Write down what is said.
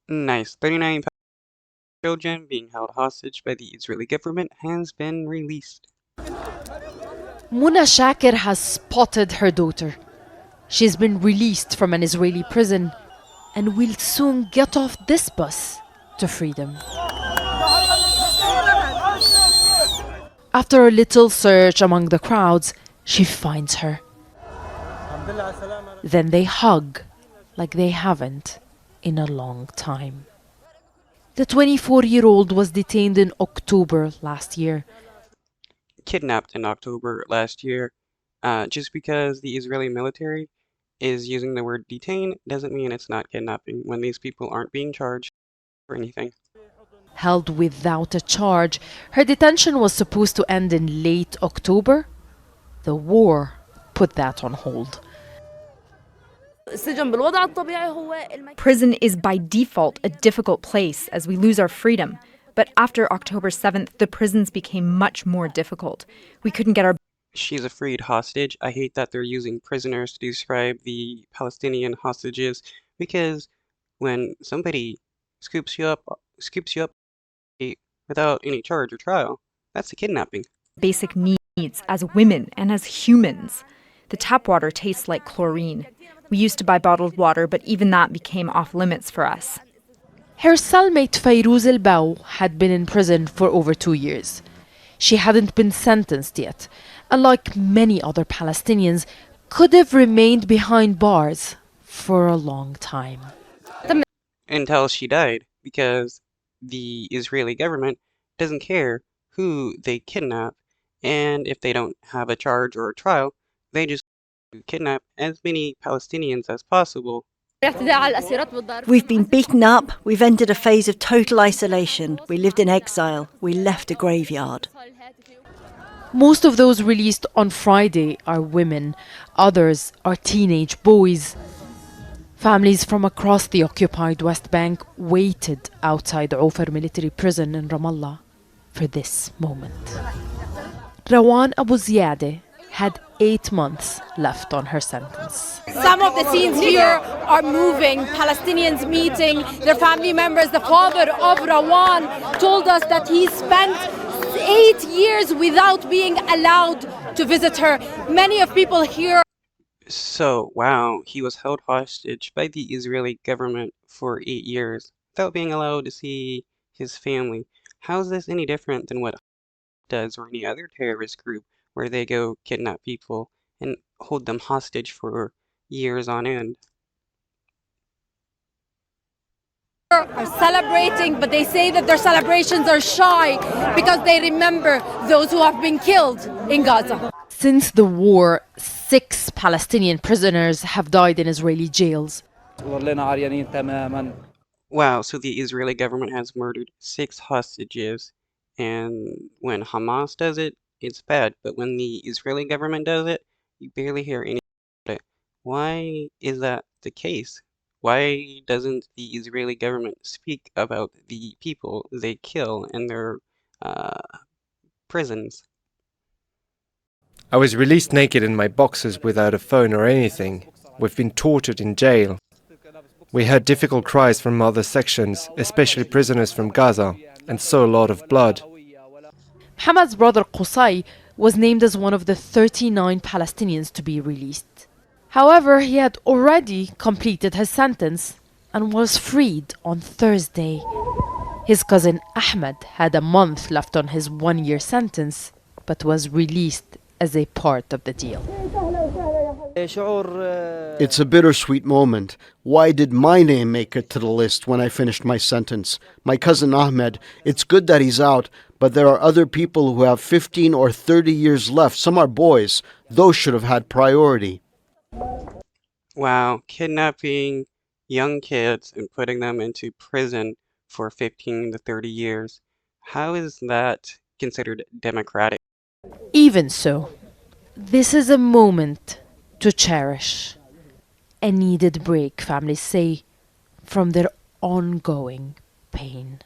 Nice. 39 children being held hostage by the Israeli government has been released. Muna Shakir has spotted her daughter. She's been released from an Israeli prison and will soon get off this bus to freedom. After a little search among the crowds, she finds her. Then they hug like they haven't in a long time. The 24-year-old was detained in October last year. Kidnapped in October last year. Just because the Israeli military is using the word detain doesn't mean it's not kidnapping when these people aren't being charged for anything. Held without a charge, her detention was supposed to end in late October. The war put that on hold. Prison is by default a difficult place as we lose our freedom. But after October 7th, the prisons became much more difficult. We couldn't get our... She's a freed hostage. I hate that they're using prisoners to describe the Palestinian hostages because when somebody scoops you up without any charge or trial, that's a kidnapping. Basic needs as women and as humans. The tap water tastes like chlorine. We used to buy bottled water, but even that became off limits for us. Her cellmate Fayrouz El-Bao had been in prison for over 2 years. She hadn't been sentenced yet, and like many other Palestinians, could have remained behind bars for a long time. Until she died, because the Israeli government doesn't care who they kidnap, and if they don't have a charge or a trial, they just kidnap as many Palestinians as possible. We've been beaten up, we've entered a phase of total isolation, we lived in exile, we left a graveyard. Most of those released on Friday are women, others are teenage boys. Families from across the occupied West Bank waited outside Ofer military prison in Ramallah for this moment. Rawan Abu Ziyadeh had 8 months left on her sentence. Some of the scenes here are moving. Palestinians meeting their family members. The father of Rawan told us that he spent 8 years without being allowed to visit her. Many of people here. So, wow, he was held hostage by the Israeli government for 8 years without being allowed to see his family. How is this any different than what does or any other terrorist group where they go kidnap people and hold them hostage for years on end? Are celebrating, but they say that their celebrations are shy because they remember those who have been killed in Gaza. Since the war, 6 Palestinian prisoners have died in Israeli jails. Wow, so the Israeli government has murdered 6 hostages, and when Hamas does it, it's bad, but when the Israeli government does it, you barely hear anything about it. Why is that the case? Why doesn't the Israeli government speak about the people they kill in their prisons? I was released naked in my boxers without a phone or anything. We've been tortured in jail. We heard difficult cries from other sections, especially prisoners from Gaza, and saw a lot of blood. Hamad's brother Qusay was named as one of the 39 Palestinians to be released. However, he had already completed his sentence and was freed on Thursday. His cousin Ahmed had a month left on his 1-year sentence, but was released as a part of the deal. It's a bittersweet moment. Why did my name make it to the list when I finished my sentence? My cousin Ahmed, it's good that he's out, but there are other people who have 15 or 30 years left. Some are boys. Those should have had priority. Wow, kidnapping young kids and putting them into prison for 15 to 30 years. How is that considered democratic? Even so, this is a moment to cherish. A needed break, families say, from their ongoing pain.